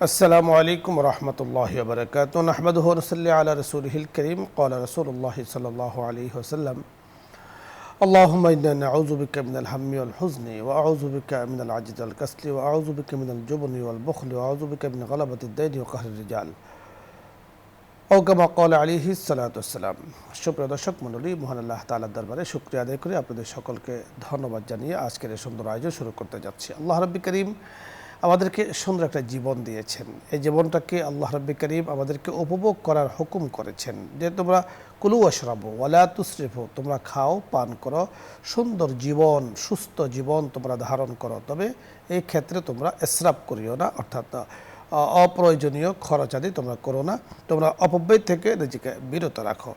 السلام عليكم ورحمة الله وبركاته نحمده ونصلي على رسوله الكريم قال رسول الله صلى الله عليه وسلم اللهم إنا نعوذ بك من الهم والحزن وأعوذ بك من العجز والكسل وأعوذ بك من الجبن والبخل وأعوذ بك من غلبة الدين وقهر الرجال أو كما قال عليه الصلاة والسلام সুপ্রিয় দর্শক মণ্ডলী মহান আল্লাহ তাআলার দরবারে শুকরিয়া আদায় করে আপনাদের সকলকে ধন্যবাদ জানিয়ে আজকের এই সুন্দর আয়োজন শুরু করতে যাচ্ছি। আল্লাহ রাব্বি করিম আমাদেরকে সুন্দর একটা জীবন দিয়েছেন। এই জীবনটাকে আল্লাহ রাব্বি করিম আমাদেরকে উপভোগ করার হুকুম করেছেন যে তোমরা কুলু ওয়াশরাবু ওয়ালা তুসরিফু, তোমরা খাও পান করো, সুন্দর জীবন সুস্থ জীবন তোমরা ধারণ করো, তবে এই ক্ষেত্রে তোমরা ইসরাফ করিও না, অর্থাৎ অপ্রয়োজনীয় খরচাদি তোমরা করো না, তোমরা অপব্যয় থেকে নিজেকে বিরত রাখো।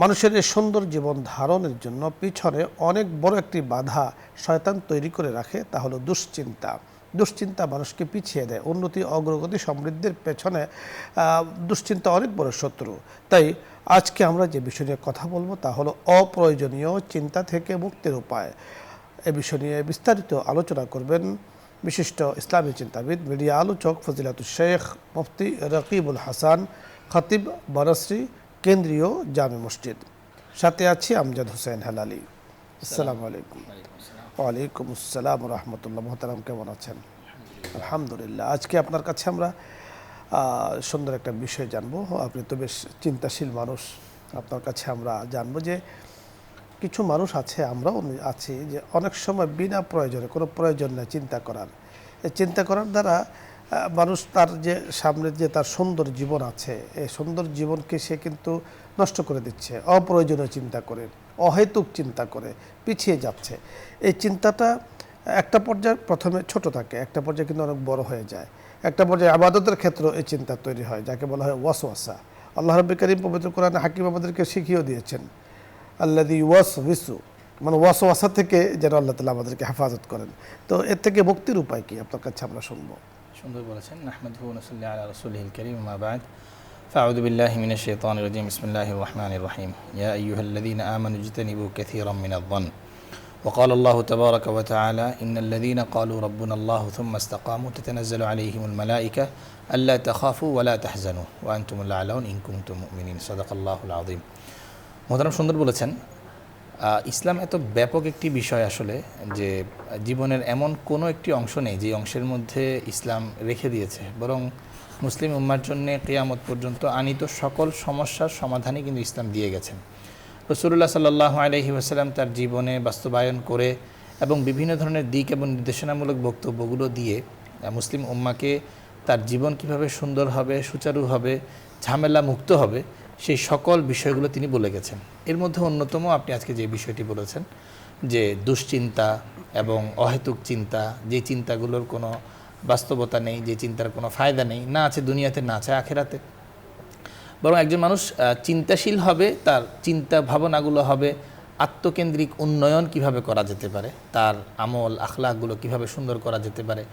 মানুষের এই সুন্দর জীবন ধারণের জন্য পিছনে অনেক বড় একটি বাধা শয়তান তৈরি করে রাখে, তা হলো দুশ্চিন্তা। দুশ্চিন্তা মানুষকে পিছিয়ে দেয়। উন্নতি অগ্রগতি সমৃদ্ধির পেছনে দুশ্চিন্তা অনেক বড় শত্রু। তাই আজকে আমরা যে বিষয় নিয়ে কথা বলবো তা হলো অপ্রয়োজনীয় চিন্তা থেকে মুক্তির উপায়। এ বিষয় নিয়ে বিস্তারিত আলোচনা করবেন বিশিষ্ট ইসলামী চিন্তাবিদ, মিডিয়া আলোচক ফজিলাতুল শেখ মুফতি রকিবুল হাসান, খতিব বনশ্রী কেন্দ্রীয় জামে মসজিদ। সাথে আছি আমজাদ হোসেন হেলালি। আসসালামু আলাইকুম। ওয়ালাইকুম আসসালাম রহমতুল্লাহ। মোহতারাম, কেমন আছেন? আলহামদুলিল্লাহ। আজকে আপনার কাছে আমরা সুন্দর একটা বিষয় জানবো। আপনি তো বেশ চিন্তাশীল মানুষ। আপনার কাছে আমরা জানবো যে কিছু মানুষ আছে, আমরাও আছি, যে অনেক সময় বিনা প্রয়োজনে, কোনো প্রয়োজন নেই চিন্তা করার। এই চিন্তা করার দ্বারা মানুষ তার যে সামনের যে তার সুন্দর জীবন আছে, এই সুন্দর জীবনকে সে কিন্তু নষ্ট করে দিচ্ছে। অপ্রয়োজনীয় চিন্তা করে, অহেতুক চিন্তা করে পিছিয়ে যাচ্ছে। এই চিন্তাটা একটা পর্যায়ে প্রথমে ছোট থাকে, একটা পর্যায়ে কিন্তু অনেক বড় হয়ে যায়। একটা পর্যায়ে ইবাদতের ক্ষেত্রে এই চিন্তা তৈরি হয়, যাকে বলা হয় ওয়াসওয়াসা। আল্লাহ রাব্বি করিম পবিত্র কোরআনে হাকিম আমাদেরকে শিখিয়েও দিয়েছেন, আল্লাযী ওয়াসওয়াসু, মানে ওয়াসওয়াসা থেকে যেন আল্লাহ তাআলা আমাদেরকে হেফাজত করেন। তো এর থেকে মুক্তির উপায় কি আপনার কাছে আমরা শুনবো। সুন্দর বলেছেন। নাহমাদুহু ওয়া নুসাল্লি আলা রাসূলিহিল কারীম, মা বা'দ। ফাআউযু বিল্লাহি মিনাশ শাইতানির রাজীম। বিসমিল্লাহির রাহমানির রাহিম। ইয়া আইয়ুহাল্লাযীনা আমানু ইজতানিবু কাসীরাম মিনায-যন্ন। وقال الله تبارك وتعالى إن الذين قالوا ربنا الله ثم استقاموا تتنزل عليهم الملائكة ألا تخافوا ولا تحزنوا وأنتم الأعلون إن كنتم مؤمنين صدق الله العظيم। মোহতারাম, সুন্দর বলেছেন। ইসলাম এত ব্যাপক একটি বিষয় আসলে, যে জীবনের এমন কোনো একটি অংশ নেই যে অংশের মধ্যে ইসলাম রেখে দিয়েছে, বরং মুসলিম উম্মার জন্য কিয়ামত পর্যন্ত আনিত সকল সমস্যার সমাধানই কিন্তু ইসলাম দিয়ে গেছেন। রাসূলুল্লাহ সাল্লাল্লাহু আলাইহি ওয়াসাল্লাম তার জীবনে বাস্তবায়ন করে এবং বিভিন্ন ধরনের দিক এবং নির্দেশনামূলক বক্তব্যগুলো দিয়ে মুসলিম উম্মাকে তার জীবন কিভাবে সুন্দর হবে, সুচারু হবে, ঝামেলা মুক্ত হবে, সেই সকল বিষয়গুলো তিনি বলে গেছেন। এর মধ্যে অন্যতম আপনি আজকে যে বিষয়টি বলেছেন, যে দুশ্চিন্তা এবং অহেতুক চিন্তা, যে চিন্তাগুলোর কোনো বাস্তবতা নেই, যে চিন্তার কোনো ফায়দা নেই, না আছে দুনিয়াতে না আছে আখেরাতে। বরং একজন মানুষ চিন্তাশীল হবে, তার চিন্তা ভাবনাগুলো হবে আত্মকেন্দ্রিক উন্নয়ন কিভাবে করা যেতে পারে, তার আমল আখলাকগুলো কিভাবে সুন্দর করা যেতে পারে,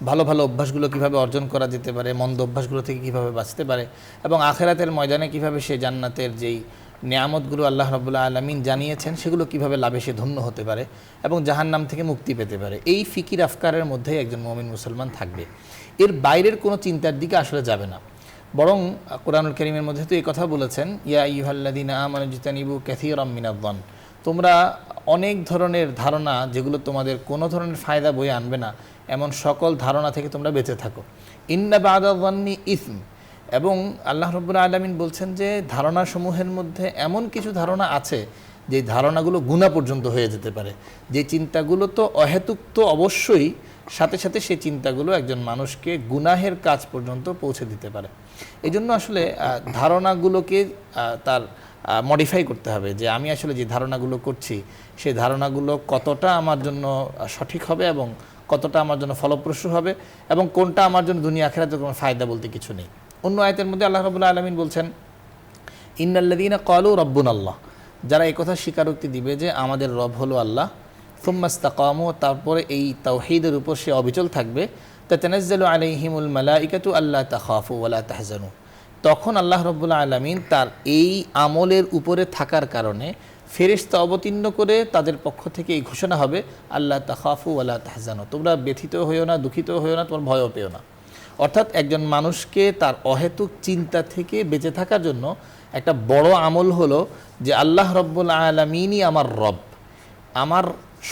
ভালো ভালো অভ্যাসগুলো কিভাবে অর্জন করা যেতে পারে, মন্দ অভ্যাসগুলো থেকে কিভাবে বাঁচতে পারে, এবং আখেরাতের ময়দানে কিভাবে সে জান্নাতের যেই নিয়ামতগুলো আল্লাহ রাব্বুল আলামিন জানিয়েছেন সেগুলো কিভাবে লাভে সে ধন্য হতে পারে এবং জাহান্নাম থেকে মুক্তি পেতে পারে। এই ফিকির আফকারের মধ্যেই একজন মুমিন মুসলমান থাকবে। এর বাইরের কোনো চিন্তার দিকে আসলে যাবে না। বরং কোরআনুল কারীমের মধ্যে তো এই কথা বলেছেন, ইয়া আইয়ুহাল্লাযীনা আমানু ইজতানিবু কাসীরাম মিনায-যন্ন, তোমরা অনেক ধরনের ধারণা যেগুলো তোমাদের কোনো ধরনের ফায়দা বয়ে আনবে না, এমন সকল ধারণা থেকে তোমরা বেঁচে থাকো। ইন্না বা'দা-যন্নি ইসম, এবং আল্লাহ রাব্বুল আলামিন বলছেন যে ধারণাসমূহের মধ্যে এমন কিছু ধারণা আছে যে ধারণাগুলো গুনাহ পর্যন্ত হয়ে যেতে পারে। যে চিন্তাগুলো তো অহেতুক, তো অবশ্যই সাথে সাথে সেই চিন্তাগুলো একজন মানুষকে গুনাহের কাজ পর্যন্ত পৌঁছে দিতে পারে। এই জন্য আসলে ধারণাগুলোকে তার মডিফাই করতে হবে, যে আমি আসলে যে ধারণাগুলো করছি সেই ধারণাগুলো কতটা আমার জন্য সঠিক হবে এবং কতটা আমার জন্য ফলপ্রসূ হবে, এবং কোনটা আমার জন্য দুনিয়া আখিরাতে কোনো ফায়দা বলতে কিছু নেই। অন্য আয়াতের মধ্যে আল্লাহ রাব্বুল আলামিন বলছেন, ইন্নাল্লাযীনা ক্বালু রাব্বুনাল্লাহ, যারা এই কথা স্বীকারোক্তি দিবে যে আমাদের রব হলো আল্লাহ, সুম্মা ইসতাকামু, তারপরে এই তাওহীদের উপর সে অবিচল থাকবে, তাতানাজ্জালু আলাইহিমুল মালাইকাতু আল্লা তাখাফু ওয়ালা তাহজানু, তখন আল্লাহ রাব্বুল আলামিন তার এই আমলের উপরে থাকার কারণে ফেরেশতা অবতীর্ণ করে তাদের পক্ষ থেকে এই ঘোষণা হবে, আল্লা তাখাফু ওয়ালা তাহজানু, তোমরা ব্যথিত হইও না, দুঃখিত হইও না, তোমরা ভয়ও পেও না। অর্থাৎ একজন মানুষকে তার অহেতুক চিন্তা থেকে বেঁচে থাকার জন্য একটা বড় আমল হলো যে আল্লাহ রব্বুল আলামিনই আমার রব, আমার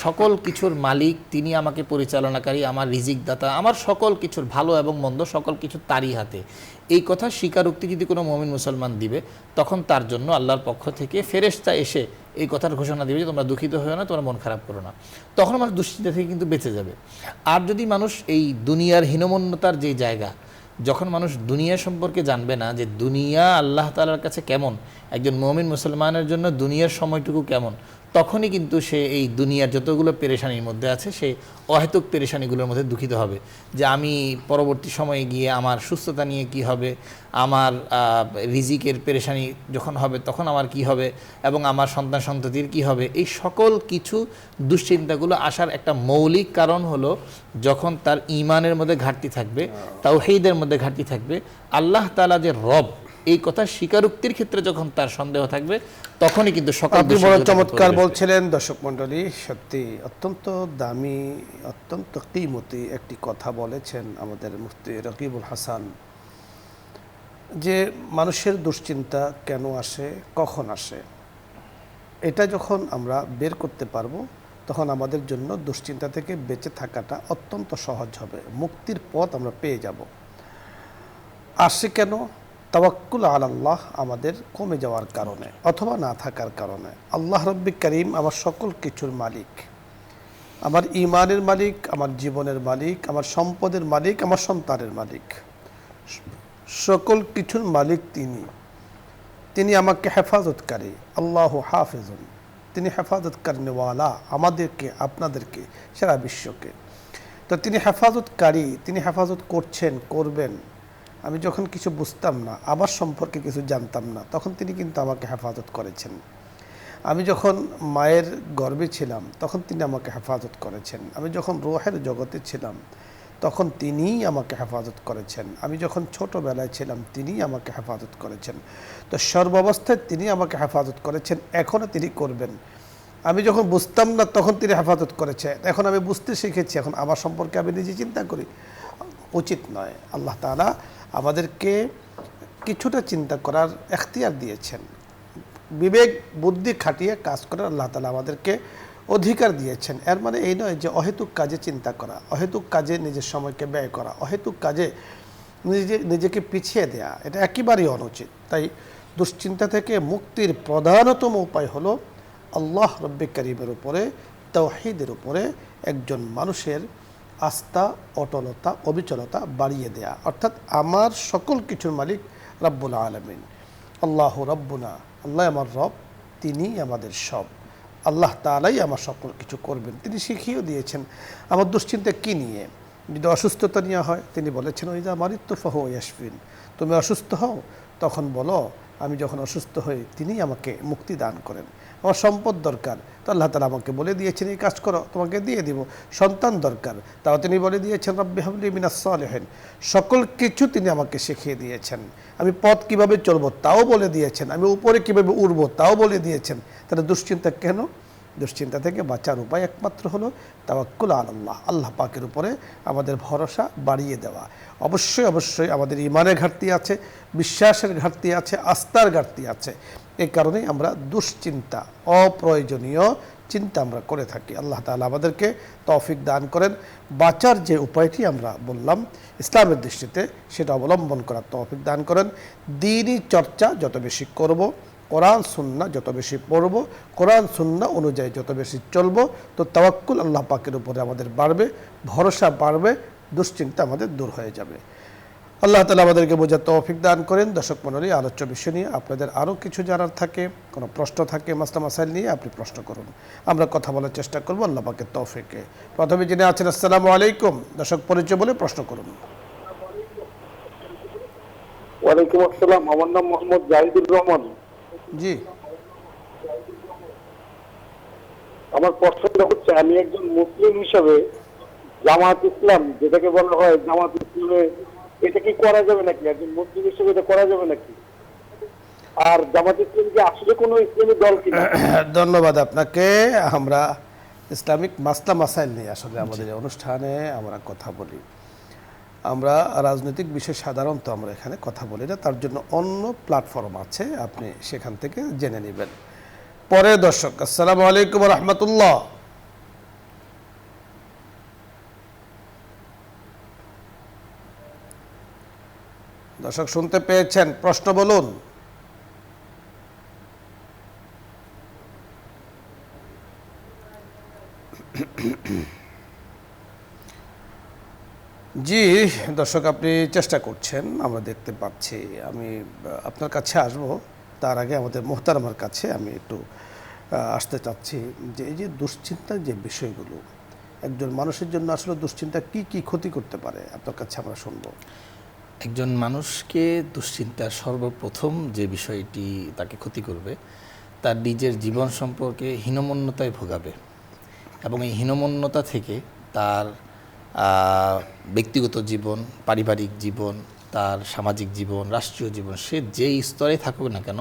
সকল কিছুর মালিক, তিনি আমাকে পরিচালনাকারী, আমার রিজিক দাতা, আমার সকল কিছুর ভালো এবং মন্দ সকল কিছু তারই হাতে। এই কথা স্বীকারোক্তি যদি কোনো মুমিন মুসলমান দিবে, তখন তার জন্য আল্লাহর পক্ষ থেকে ফেরেশতা এসে এই কথার ঘোষণা দিবে যে তোমরা দুঃখিত হয়েও না, তোমরা মন খারাপ করো না। তখন মানুষ দুশ্চিন্তা থেকে কিন্তু বেঁচে যাবে। আর যদি মানুষ এই দুনিয়ার হীনমন্যতার যে জায়গা, যখন মানুষ দুনিয়া সম্পর্কে জানবে না যে দুনিয়া আল্লাহ তাআলার কাছে কেমন, একজন মুমিন মুসলমানের জন্য দুনিয়ার সময়টুকু কেমন, তখনই কিন্তু সে এই দুনিয়ার যতগুলো পেরেশানির মধ্যে আছে সে অহেতুক পেরেশানিগুলোর মধ্যে দুঃখিত হবে যে আমি পরবর্তী সময়ে গিয়ে আমার সুস্থতা নিয়ে কি হবে, আমার রিজিকের পেরেশানি যখন হবে তখন আমার কি হবে, এবং আমার সন্তান সন্ততির কি হবে। এই সকল কিছু দুশ্চিন্তাগুলো আসার একটা মৌলিক কারণ হলো যখন তার ঈমানের মধ্যে ঘাটতি থাকবে, তাওহীদের মধ্যে ঘাটতি থাকবে, আল্লাহ তাআলা যে রব এই কথা স্বীকারোক্তির ক্ষেত্রে যখন তার সন্দেহ থাকবে, তখনই কিন্তু সকল আপনি বড় চমৎকার বলছিলেন। দর্শক মণ্ডলী, সত্যি অত্যন্ত দামি, অত্যন্ত কিমতি একটি কথা বলেছেন আমাদের মুফতি রকিবুল হাসান, যে মানুষের দুশ্চিন্তা কেন আসে, কখন আসে, এটা যখন আমরা বের করতে পারবো তখন আমাদের জন্য দুশ্চিন্তা থেকে বেঁচে থাকাটা অত্যন্ত সহজ হবে, মুক্তির পথ আমরা পেয়ে যাব। আসে কেন? তাওয়াক্কুল আলাল্লাহ আমাদের কমে যাওয়ার কারণে অথবা না থাকার কারণে। আল্লাহ রব্বি করিম আমার সকল কিছুর মালিক, আমার ঈমানের মালিক, আমার জীবনের মালিক, আমার সম্পদের মালিক, আমার সন্তানের মালিক, সকল কিছুর মালিক তিনি আমাকে হেফাজতকারী। আল্লাহু হাফিজুন, তিনি হেফাজতকারীওয়ালা, আমাদেরকে আপনাদেরকে সারা বিশ্বকে। তো তিনি হেফাজতকারী, তিনি হেফাজত করছেন, করবেন। আমি যখন কিছু বুঝতাম না, আমার সম্পর্কে কিছু জানতাম না, তখন তিনি কিন্তু আমাকে হেফাজত করেছেন। আমি যখন মায়ের গর্ভে ছিলাম তখন তিনি আমাকে হেফাজত করেছেন। আমি যখন রূহের জগতে ছিলাম তখন তিনিই আমাকে হেফাজত করেছেন। আমি যখন ছোটোবেলায় ছিলাম তিনিই আমাকে হেফাজত করেছেন। তো সর্বাবস্থায় তিনি আমাকে হেফাজত করেছেন, এখনও তিনি করবেন। আমি যখন বুঝতাম না তখন তিনি হেফাজত করেছেন, এখন আমি বুঝতে শিখেছি, এখন আমার সম্পর্কে আমি নিজে চিন্তা করি। উচিত নয়। আল্লাহ তাআলা আমাদেরকে কিছুটা চিন্তা করার এখতিয়ার দিয়েছেন, বিবেক বুদ্ধি খাটিয়ে কাজ করার আল্লাহ তাআলা আমাদেরকে অধিকার দিয়েছেন। এর মানে এই নয় যে অহেতুক কাজে চিন্তা করা, অহেতুক কাজে নিজের সময়কে ব্যয় করা, অহেতুক কাজে নিজেকে পিছিয়ে দেয়া, এটা একেবারেই অনুচিত। তাই দুশ্চিন্তা থেকে মুক্তির প্রধানতম উপায় হলো আল্লাহ রব্বে করিমের উপরে, তাওহীদের উপরে একজন মানুষের আস্থা, অটলতা, অবিচলতা বাড়িয়ে দেয়া। অর্থাৎ আমার সকল কিছুর মালিক রব্বুল আলামিন, আল্লাহ রব্বুনা, আল্লাহ আমার রব, তিনি আমাদের সব। আল্লাহ তাআলাই আমার সকল কিছু করবেন। তিনি শিখিয়েও দিয়েছেন আমার দুশ্চিন্তা কী নিয়ে। যদি অসুস্থতা নিয়ে হয়, তিনি বলেছেন ওই যা মারিত্তু ফাহুয়া ইয়াশফিন, তুমি অসুস্থ হও তখন বলো আমি যখন অসুস্থ হই তিনি আমাকে মুক্তি দান করেন। আমার সম্পদ দরকার, তো আল্লাহ তাআলা আমাকে বলে দিয়েছেন এই কাজ করো, তোমাকে দিয়ে দিব। সন্তান দরকার, তাও তিনি বলে দিয়েছেন রব্বি হাবলি মিনাস সালিহিন। সকল কিছু তিনি আমাকে শিখিয়ে দিয়েছেন। আমি পথ কিভাবে চলবো তাও বলে দিয়েছেন, আমি উপরে কিভাবে উঠবো তাও বলে দিয়েছেন। তাহলে দুশ্চিন্তা কেন? দুশ্চিন্তা থেকে বাঁচার উপায় একমাত্র হলো তাওয়াক্কুল আলাল্লাহ, আল্লাহ পাকের উপরে আমাদের ভরসা বাড়িয়ে দেওয়া। অবশ্যই অবশ্যই আমাদের ঈমানের ঘাটতি আছে, বিশ্বাসের ঘাটতি আছে, আস্থার ঘাটতি আছে। এই কারণেই আমরা দুশ্চিন্তা, অপ্রয়োজনীয় চিন্তা আমরা করে থাকি। আল্লাহ তাআলা আমাদেরকে তৌফিক দান করেন। বাঁচার যে উপায়টি আমরা বললাম ইসলামের দৃষ্টিতে, সেটা অবলম্বন করার তৌফিক দান করেন। দ্বীনি চর্চা যত বেশি করব, কোরআন সুন্নাহ যত বেশি পড়ব, কোরআন সুন্নাহ অনুযায়ী যত বেশি চলব, তো তাওয়াক্কুল আল্লাহ পাকের উপরে আমাদের বাড়বে, ভরসা বাড়বে, দুশ্চিন্তা আমাদের দূর হয়ে যাবে। আল্লাহ তাআলা আমাদেরকে বোঝার তৌফিক দান করেন। দর্শক মণ্ডলী, আলোচ্য বিষয় নিয়ে আপনাদের আরও কিছু জানার থাকে, কোনো প্রশ্ন থাকে, মাসলা মাসাইল নিয়ে আপনি প্রশ্ন করুন, আমরা কথা বলার চেষ্টা করব আল্লাহ পাকের তৌফিকে। প্রথমে যিনি আছেন, আসসালামু আলাইকুম, দর্শক পরিচয় বলে প্রশ্ন করুন। ওয়ালাইকুম আসসালাম, আমার নাম মোহাম্মদ জাহিদুর রহমান। জি, আমার প্রশ্নটা হচ্ছে, আমি একজন মুসলিম হিসাবে জামাত ইসলাম যেটাকে বলা হয় জামাত ইসলামে, এটা কি করা যাবে নাকি? একজন মুসলিম হিসেবে এটা করা যাবে নাকি? আর জামাত ইসলাম কি আসলে কোনো ইসলামী দল কিনা? ধন্যবাদ আপনাকে। আমরা ইসলামিক মাসলা মাসাইল নিয়ে আসলে আমাদের এই অনুষ্ঠানে আমরা কথা বলি। আমরা রাজনৈতিক বিষয় সাধারণত আমরা এখানে কথা বলি না, তার জন্য অন্য প্ল্যাটফর্ম আছে, আপনি সেখান থেকে জেনে নেবেন। পরে দর্শক, আসসালামু আলাইকুম রহমতুল্লাহ। দর্শক শুনতে পেয়েছেন? প্রশ্ন বলুন। জি দর্শক, আপনি চেষ্টা করছেন, আমরা দেখতে পাচ্ছি। আমি আপনার কাছে আসব, তার আগে আমাদের মোহতারামার কাছে আমি একটু আসতে চাচ্ছি যে এই যে দুশ্চিন্তার যে বিষয়গুলো, একজন মানুষের জন্য আসলে দুশ্চিন্তা কি কি ক্ষতি করতে পারে, আপনার কাছে আমরা শুনবো। একজন মানুষকে দুশ্চিন্তার সর্বপ্রথম যে বিষয়টি তাকে ক্ষতি করবে, তার নিজের জীবন সম্পর্কে হীনমন্যতায় ভোগাবে, এবং এই হীনমন্যতা থেকে তার ব্যক্তিগত জীবন, পারিবারিক জীবন, তার সামাজিক জীবন, রাষ্ট্রীয় জীবন, সে যেই স্তরে থাকুক না কেন,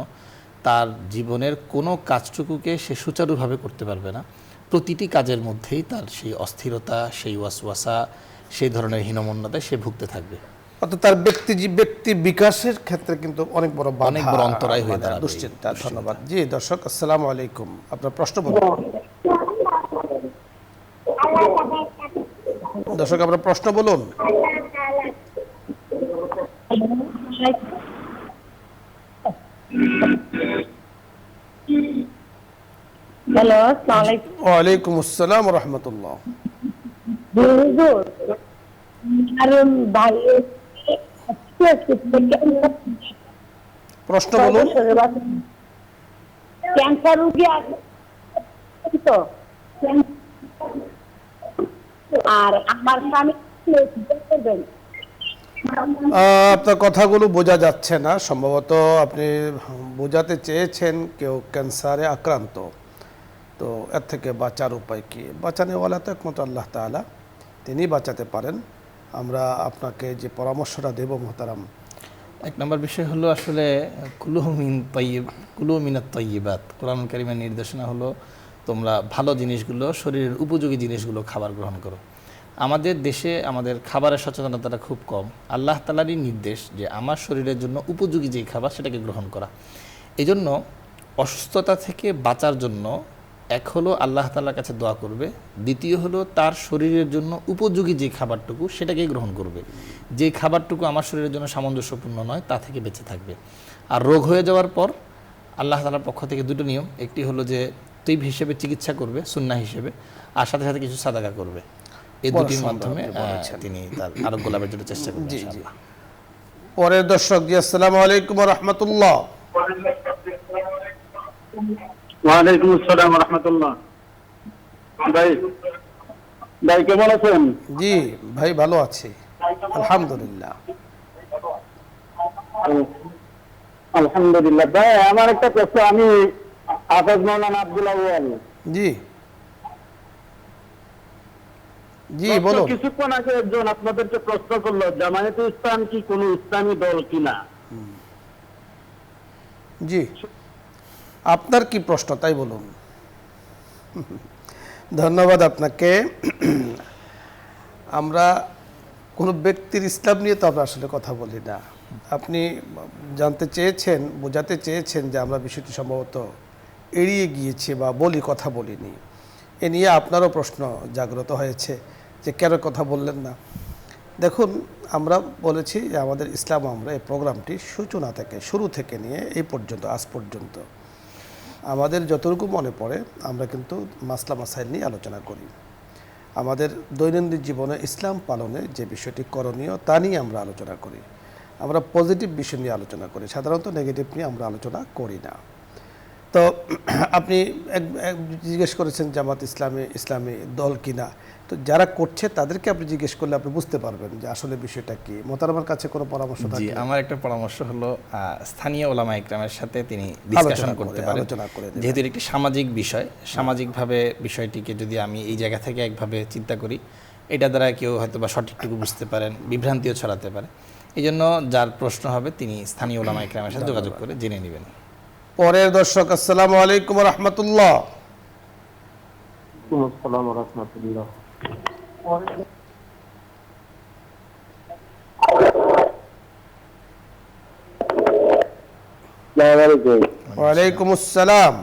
তার জীবনের কোনো কাজটুকুকে সে সুচারুভাবে করতে পারবে না। প্রতিটি কাজের মধ্যেই তার সেই অস্থিরতা, সেই ওয়াসওয়াসা, সেই ধরনের হীনমন্যতায় সে ভুগতে থাকবে। অর্থাৎ তার ব্যক্তি বিকাশের ক্ষেত্রে কিন্তু অনেক বড় অন্তরায় হয়ে দাঁড়াবে দুশ্চিন্তা। ধন্যবাদ। জি দর্শক, আসসালামু আলাইকুম, আপনার প্রশ্ন বলুন। দর্শক, আপনার প্রশ্ন বলুন। হ্যালো, আসসালামু আলাইকুম। ওয়ালাইকুম আসসালাম ওয়া রাহমাতুল্লাহ। হুজুর, আর ভাই প্রশ্ন বলুন। ক্যান্সার রোগী আছে তো, আর আমার স্বামী করবেন। আপনার কথাগুলো বোঝা যাচ্ছে না, সম্ভবত আপনি বোঝাতে চেয়েছেন কেউ ক্যান্সারে আক্রান্ত, তো এর থেকে বাঁচার উপায় কি? বাঁচানোওয়ালা তো একমাত্র আল্লাহ তাআলা, তিনি বাঁচাতে পারেন। আমরা আপনাকে যে পরামর্শটা দেব মোহতারাম, এক নম্বর বিষয় হলো আসলে কুলু মিনাত তাইয়্যিবাত। কোরআন কারীমের নির্দেশনা হলো তোমরা ভালো জিনিসগুলো, শরীরের উপযোগী জিনিসগুলো খাবার গ্রহণ করো। আমাদের দেশে আমাদের খাবারের সচেতনতাটা খুব কম। আল্লাহ তাআলারই নির্দেশ যে আমার শরীরের জন্য উপযোগী যেই খাবার সেটাকে গ্রহণ করা। এজন্য অসুস্থতা থেকে বাঁচার জন্য এক হলো আল্লাহ তাআলার কাছে দোয়া করবে, দ্বিতীয় হলো তার শরীরের জন্য উপযোগী যে খাবারটুকু সেটাকেই গ্রহণ করবে। যে খাবারটুকু আমার শরীরের জন্য সামঞ্জস্যপূর্ণ নয় তা থেকে বেঁচে থাকবে। আর রোগ হয়ে যাওয়ার পর আল্লাহ তাআলার পক্ষ থেকে দুটো নিয়ম, একটি হলো যে তৈব হিসেবে চিকিৎসা করবে, সুন্নাহ হিসেবে, আর সাথে সাথে কিছু সাদাকা করবে। এই দুটির মাধ্যমে তিনি তার আরোগ্য লাভের জন্য চেষ্টা করবেন। জি জি। পরের দর্শক, জি আসসালামু আলাইকুম ওয়া রাহমাতুল্লাহ। ওয়ালাইকুম আসসালাম ওয়া রাহমাতুল্লাহ। ভাই কেমন আছেন? জি ভাই, ভালো আছি আলহামদুলিল্লাহ। আলহামদুলিল্লাহ। ভাই আমার একটা প্রশ্ন, আমি আফাজ মাওলানা আব্দুল আউয়াল। জি জি বলুন। কিছুক্ষণ আগে একজন আপনাদেরকে প্রশ্ন করলো জামায়াতে ইসলাম কি কোনো ইসলামী দল কিনা। জি, আপনার কি প্রশ্ন তাই বলুন। ধন্যবাদ আপনাকে। আমরা কোনো ব্যক্তির ইসলাম নিয়ে তো আমরা আসলে কথা বলি না। আপনি জানতে চেয়েছেন, বোঝাতে চেয়েছেন যে আমরা বিষয়টি সম্ভবত এড়িয়ে গিয়েছি বা কথা বলিনি। এ নিয়ে আপনারও প্রশ্ন জাগ্রত হয়েছে যে কেন কথা বললেন না। দেখুন, আমরা বলেছি যে আমাদের ইসলাম, আমরা এই প্রোগ্রামটি সূচনা থেকে, শুরু থেকে নিয়ে এই পর্যন্ত, আজ পর্যন্ত আমাদের যতটুকু মনে পড়ে আমরা কিন্তু মাসলা মাসাইল নিয়ে আলোচনা করি। আমাদের দৈনন্দিন জীবনে ইসলাম পালনে যে বিষয়টি করণীয় তা নিয়ে আমরা আলোচনা করি। আমরা পজিটিভ বিষয় নিয়ে আলোচনা করি, সাধারণত নেগেটিভ নিয়ে আমরা আলোচনা করি না। তো আপনি জিজ্ঞেস করেছেন জামাত ইসলামী দল কিনা, তো যারা করছে তাদেরকে আপনি জিজ্ঞেস করলে আপনি বুঝতে পারবেন যে আসলে বিষয়টা কি। মোহতারামার কাছে কোনো পরামর্শ জি, থাকলে? আমার একটা পরামর্শ হলো স্থানীয় ওলামা ইকরামের সাথে তিনি ডিসকাশন করতে পারেন, যেহেতু এর একটি সামাজিক বিষয়। সামাজিকভাবে বিষয়টিকে যদি আমি এই জায়গা থেকে একভাবে চিন্তা করি, এটা দ্বারা কেউ হয়তো বা সঠিকটুকু বুঝতে পারেন, বিভ্রান্তিও ছড়াতে পারে। এই জন্য যার প্রশ্ন হবে তিনি স্থানীয় ওলামা ইকরামের সাথে যোগাযোগ করে জেনে নেবেন। পরের দর্শক, আসসালামু আলাইকুম ওয়া রাহমাতুল্লাহ। আসসালামু আলাইকুম ওয়া রাহমাতুল্লাহ। আসসালামু আলাইকুম। ওয়ালাইকুম আসসালাম।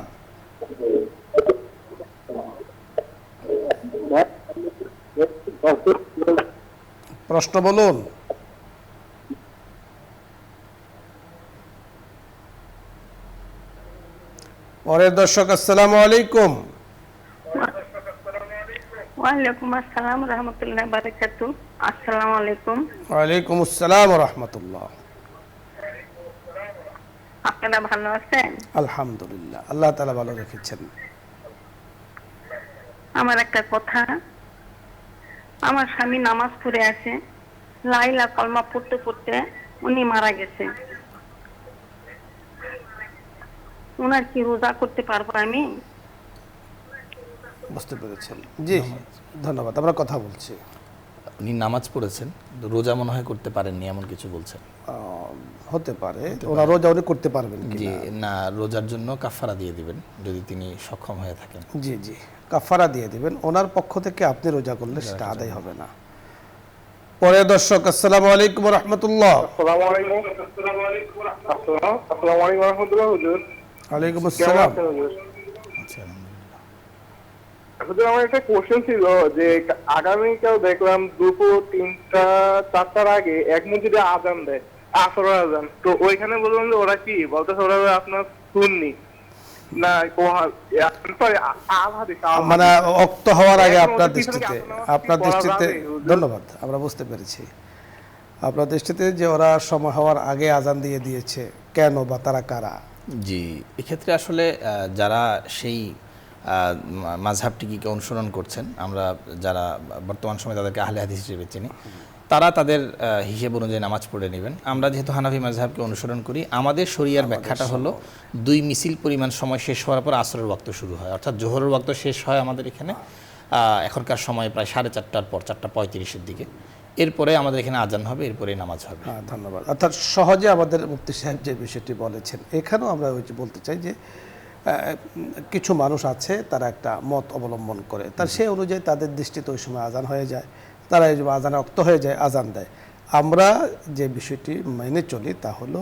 প্রশ্ন বলুন। পরের দর্শক, আসসালামু আলাইকুম। ওয়ালাইকুম আসসালাম রহমতুল্লাহ বারাকাতু। আসসালামু আলাইকুম। ওয়ালাইকুম আসসালাম ওয়া রাহমাতুল্লাহ। আপনারা ভালো আছেন? আলহামদুলিল্লাহ, আল্লাহ তাআলা ভালো রেখেছেন। আমার একটা কথা, আমার স্বামী নামাজ পড়ে আছে, লাইলা কলমা পড়তে পড়তে উনি মারা গেছে। ওনার কি রোজা করতে পারবো আমি? বুঝতে পেরেছেন? জি, ধন্যবাদ। আমরা কথা বলছি। উনি নামাজ পড়েছেন, রোজা মনে হয় করতে পারেননি এমন কিছু বলছেন। হতে পারে ওরা রোজা উনি করতে পারবেন কি জি না, রোজার জন্য কাফারা দিয়ে দিবেন যদি তিনি সক্ষম হয়ে থাকেন। জি জি, কাফারা দিয়ে দিবেন। ওনার পক্ষ থেকে আপনি রোজা করলে সেটা আদায় হবে না। পরে দর্শক, আসসালামু আলাইকুম ওয়া রাহমাতুল্লাহ। আসসালামু আলাইকুম। আসসালামু আলাইকুম ওয়া রাহমাতুল্লাহ। হুজুর ওয়ালাইকুম কেমন আসসালাম। আছেন হুজুর? আচ্ছা, আলহামদুলিল্লাহ। হুজুর, আমার একটা কোশ্চেন ছিল যে আগামীকাল দেখলাম দুপুর 3টা-4টার আগে এক মসজিদে আজান দেয়, আসরের আজান। তো ওইখানে বললাম যে ওরা কি বলতেছে, ওরা আপনার সুন্নি না মানে অক্ত হওয়ার আগে আপনার দৃষ্টিতে ধন্যবাদ, আমরা বুঝতে পেরেছি আপনার দৃষ্টিতে যে ওরা সময় হওয়ার আগে আজান দিয়ে দিয়েছে, কেন বা তারা কারা? জি, এক্ষেত্রে আসলে যারা সেই মাযহাবটিকে অনুসরণ করছেন, আমরা যারা বর্তমান সময়ে তাদেরকে আহলে হাদিস হিসেবে চিনি, তারা তাদের হিসেব অনুযায়ী নামাজ পড়ে নেবেন। আমরা যেহেতু হানাফি মাযহাবকে অনুসরণ করি, আমাদের শরিয়ার ব্যাখ্যাটা হলো 2 মিছিল পরিমাণ সময় শেষ হওয়ার পর আসরের ওয়াক্ত শুরু হয়, অর্থাৎ জোহরের ওয়াক্ত শেষ হয় আমাদের এখানে এখনকার সময় প্রায় 4:30টার পর, 4:35-এর দিকে। এরপরে আমাদের এখানে আজান হবে, এরপরে নামাজ হবে। হ্যাঁ, ধন্যবাদ। অর্থাৎ সহজে আমাদের মুফতি সাহেব যে বিষয়টি বলেছেন, এখানেও আমরা ওই যে বলতে চাই যে কিছু মানুষ আছে তারা একটা মত অবলম্বন করে, তার সেই অনুযায়ী তাদের দৃষ্টিতে ওই সময় আজান হয়ে যায়, তারা এই যে আজানে অক্ত হয়ে যায় আজান দেয়। আমরা যে বিষয়টি মেনে চলি তা হলো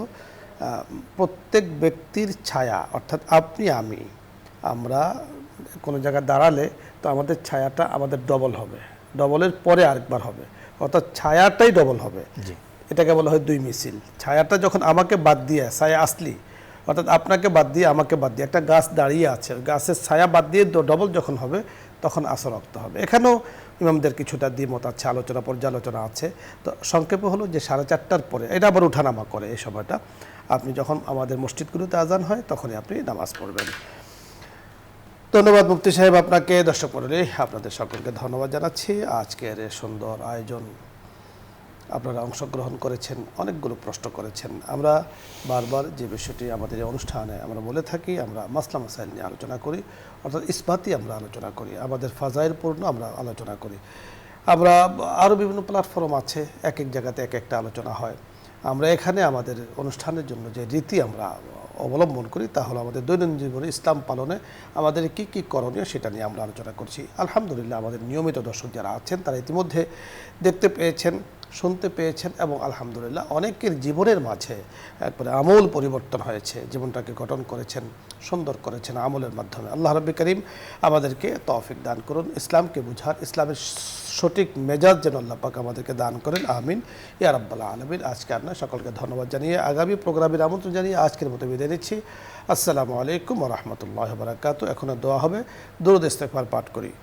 প্রত্যেক ব্যক্তির ছায়া, অর্থাৎ আপনি আমি, আমরা কোনো জায়গায় দাঁড়ালে তো আমাদের ছায়াটা আমাদের ডবল হবে, ডবলের পরে আরেকবার হবে, অর্থাৎ ছায়াটাই ডবল হবে। এটাকে বলা হয় 2 মিছিল। ছায়াটা যখন আমাকে বাদ দিয়ে ছায়া আসলি, অর্থাৎ আপনাকে বাদ দিয়ে আমাকে বাদ দিয়ে একটা গাছ দাঁড়িয়ে আছে, গাছের ছায়া বাদ দিয়ে ডবল যখন হবে তখন আসর রক্ত হবে। এখানেও ইমামদের কিছুটা দ্বিমত আছে, আলোচনা পর্যালোচনা আছে। তো সংক্ষেপে হলো যে 4:30টার পরে এটা আবার উঠানামা করে। এই সময়টা আপনি যখন আমাদের মসজিদগুলোতে আজান হয় তখনই আপনি নামাজ পড়বেন। ধন্যবাদ মুফতি সাহেব আপনাকে। দর্শক মণ্ডলী, আপনাদের সকলকে ধন্যবাদ জানাচ্ছি। আজকের এই সুন্দর আয়োজন, আপনারা অংশগ্রহণ করেছেন, অনেকগুলো প্রশ্ন করেছেন। আমরা বারবার যে বিষয়টি আমাদের এই অনুষ্ঠানে আমরা বলে থাকি, আমরা মাসলা মাসাইল নিয়ে আলোচনা করি, অর্থাৎ ইসবাতি আমরা আলোচনা করি, আমাদের ফাজাইল পূর্ণ আমরা আলোচনা করি। আমরা আরও বিভিন্ন প্ল্যাটফর্ম আছে, এক এক জায়গাতে এক একটা আলোচনা হয়। আমরা এখানে আমাদের অনুষ্ঠানের জন্য যে রীতি আমরা অবলম্বন করি তা হলো আমাদের দৈনন্দিন জীবনে ইসলাম পালনে আমাদের কি কি করণীয় সেটা নিয়ে আমরা আলোচনা করছি। আলহামদুলিল্লাহ, আমাদের নিয়মিত দর্শক যারা আছেন তারা ইতিমধ্যে দেখতে পেয়েছেন, শুনতে পেয়েছেন, এবং আলহামদুলিল্লাহ অনেকের জীবনের মাঝে একবারে আমূল পরিবর্তন হয়েছে, জীবনটাকে গঠন করেছেন, সুন্দর করেছেন আমলের মাধ্যমে। আল্লাহ রাব্বি করিম আমাদেরকে তৌফিক দান করুন, ইসলামকে বুঝার, ইসলামের সঠিক মেজাজ যেন আল্লাহ পাক আমাদেরকে দান করেন, আমিন ইয়া রাব্বাল আলামিন। আজকে আপনার সকলকে ধন্যবাদ জানিয়ে আগামী প্রোগ্রামের আমন্ত্রণ জানিয়ে আজকের মতো বিদায় নিচ্ছি। আসসালামু আলাইকুম ওয়া রাহমাতুল্লাহি ওয়া বারাকাতুহু। এখন দোয়া হবে, দুরূদ ইস্তিগফার পাঠ করি।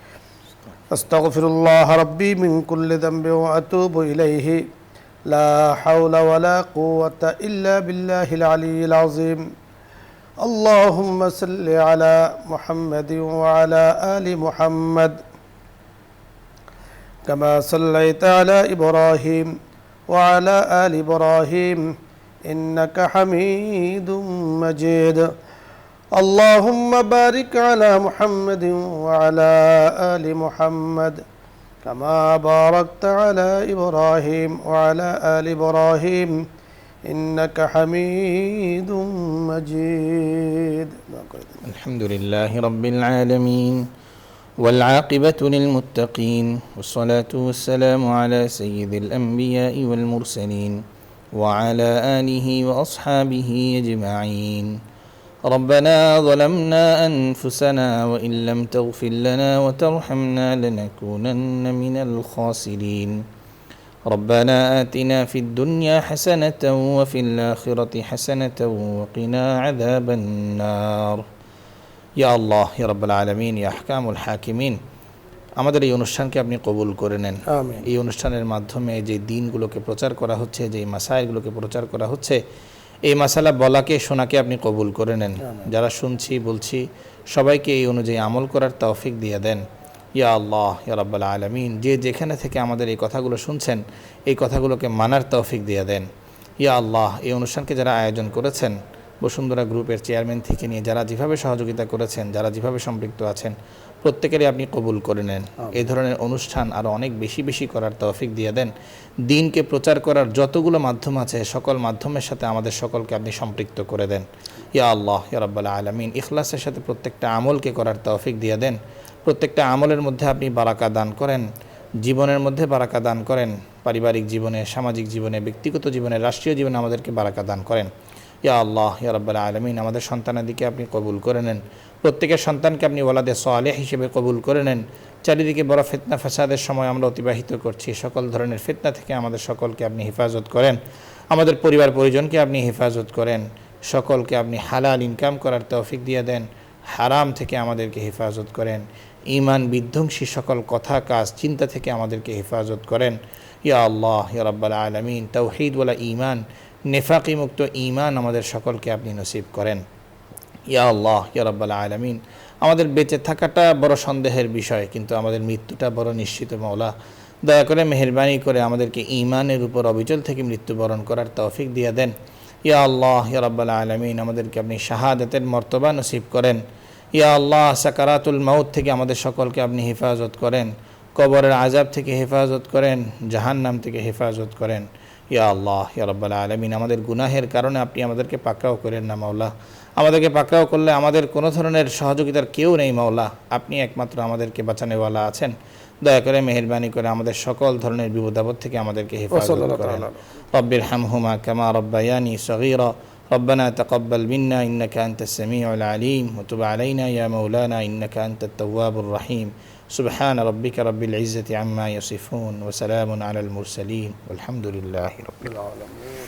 আস্তাগফিরুল্লাহ রাব্বি মিন কুল্লি যামবি ওয়া আতুবু ইলাইহি লা হাওলা ওয়ালা কুওয়াতা ইল্লা বিল্লাহিল আলিয়্যিল আযীম। আল্লাহুম্মা সাল্লি আলা মুহাম্মাদিন ওয়া আলা আলি মুহাম্মাদ কামা সাল্লাইতা আলা ইব্রাহিম ওয়া আলা আলি ইব্রাহিম ইন্নাকা হামিদুম মাজিদ। اللهم بارك على محمد وعلى آل محمد كما باركت على إبراهيم وعلى آل إبراهيم إنك حميد مجيد. الحمد لله رب العالمين والعاقبة للمتقين والصلاة والسلام على سيد الأنبياء والمرسلين وعلى آله وأصحابه أجمعين. ربنا ظلمنا أنفسنا وإن لم تغفر لنا وترحمنا لنكونن من الخاسرين ربنا آتنا في الدنيا حسنة وفي الآخرة حسنة وقنا عذاب النار يا الله يا رب العالمين يا أحكام الحاكمين আমাদের এই অনুষ্ঠানকে আপনি কবুল করে নেন। আমিন। এই অনুষ্ঠানের মাধ্যমে যে দিনগুলোকে প্রচার করা হচ্ছে, যে মাসাইলগুলোকে প্রচার করা হচ্ছে, এই মাসালা বলাকে শোনাকে আপনি কবুল করে নেন। যারা শুনছি বলছি সবাইকে এই অনুযায়ী আমল করার তৌফিক দিয়ে দেন ইয়া আল্লাহ ইয়া রাব্বাল আলামিন। যে যেখানে থেকে আমাদের এই কথাগুলো শুনছেন এই কথাগুলোকে মানার তৌফিক দিয়ে দেন ইয়া আল্লাহ। এই অনুষ্ঠানকে যারা আয়োজন করেছেন, বসুন্ধরা গ্রুপের চেয়ারম্যান থেকে নিয়ে যারা যেভাবে সহযোগিতা করেছেন, যারা যেভাবে সম্পৃক্ত আছেন, প্রত্যেকেরই আপনি কবুল করে নেন। এই ধরনের অনুষ্ঠান আরও অনেক বেশি বেশি করার তৌফিক দিয়ে দেন। দিনকে প্রচার করার যতগুলো মাধ্যম আছে সকল মাধ্যমের সাথে আমাদের সকলকে আপনি সম্পৃক্ত করে দেন ইয়া আল্লাহ ইয়া রাব্বাল আলামিন। ইখলাসের সাথে প্রত্যেকটা আমলকে করার তৌফিক দিয়ে দেন। প্রত্যেকটা আমলের মধ্যে আপনি বারাকা দান করেন, জীবনের মধ্যে বারাকা দান করেন, পারিবারিক জীবনে, সামাজিক জীবনে, ব্যক্তিগত জীবনে, রাষ্ট্রীয় জীবনে আমাদেরকে বারাকা দান করেন ইয়া আল্লাহ ইয়া রাব্বাল আলামিন। আমাদের সন্তানাদিকে আপনি কবুল করে নেন। প্রত্যেকের সন্তানকে আপনি ওয়ালাদে সালেহ হিসেবে কবুল করে নেন। চারিদিকে বড় ফিতনা ফাসাদের সময় আমরা অতিবাহিত করছি, সকল ধরনের ফিতনা থেকে আমাদের সকলকে আপনি হেফাজত করেন। আমাদের পরিবার পরিজনকে আপনি হেফাজত করেন। সকলকে আপনি হালাল ইনকাম করার তৌফিক দিয়ে দেন। হারাম থেকে আমাদেরকে হেফাজত করেন। ঈমান বিধ্বংসী সকল কথা কাজ চিন্তা থেকে আমাদেরকে হেফাজত করেন ইয়া আল্লাহ ইয়া রাব্বাল আলামিন। তাওহীদ ওয়ালা ঈমান, নেফাকি মুক্ত ঈমান আমাদের সকলকে আপনি নসিব করেন ইয়া আল্লাহ ইয়া রাব্বাল আলামিন। আমাদের বেঁচে থাকাটা বড় সন্দেহের বিষয়, কিন্তু আমাদের মৃত্যুটা বড় নিশ্চিত মওলা। দয়া করে মেহেরবানি করে আমাদেরকে ঈমানের উপর অবিচল থেকে মৃত্যুবরণ করার তৌফিক দিয়ে দেন ইয়া আল্লাহ ইয়া রাব্বাল আলামিন। আমাদেরকে আপনি শাহাদাতের মর্তবা নসিব করেন ইয়া আল্লাহ। সাকারাতুল মাউত থেকে আমাদের সকলকে আপনি হেফাজত করেন। কবরের আযাব থেকে হেফাজত করেন। জাহান্নাম থেকে হেফাজত করেন ইয়া আল্লাহ ইয়া রাব্বাল আলামিন। আমাদের গুনাহের কারণে আপনি আমাদেরকে পাকড়াও করেন না মাওলা। আমাদেরকে পাকড়াও করলে আমাদের কোনো ধরনের সহযোগিতার কেউ নেই মাওলা। আপনি একমাত্র আমাদেরকে বাঁচানোওয়ালা আছেন। দয়া করে মেহেরবানি করে আমাদের সকল ধরনের বিপদ-আপদ থেকে আমাদেরকে হেফাজত করেন। রব্বির হামহুমা কামা রব্বায়ানি সগীরা। ربنا تقبل منا إنك أنت السميع العليم وتب علينا يا مولانا إنك أنت التواب الرحيم سبحان ربك رب العزة عما يصفون وسلام على المرسلين والحمد لله رب العالمين.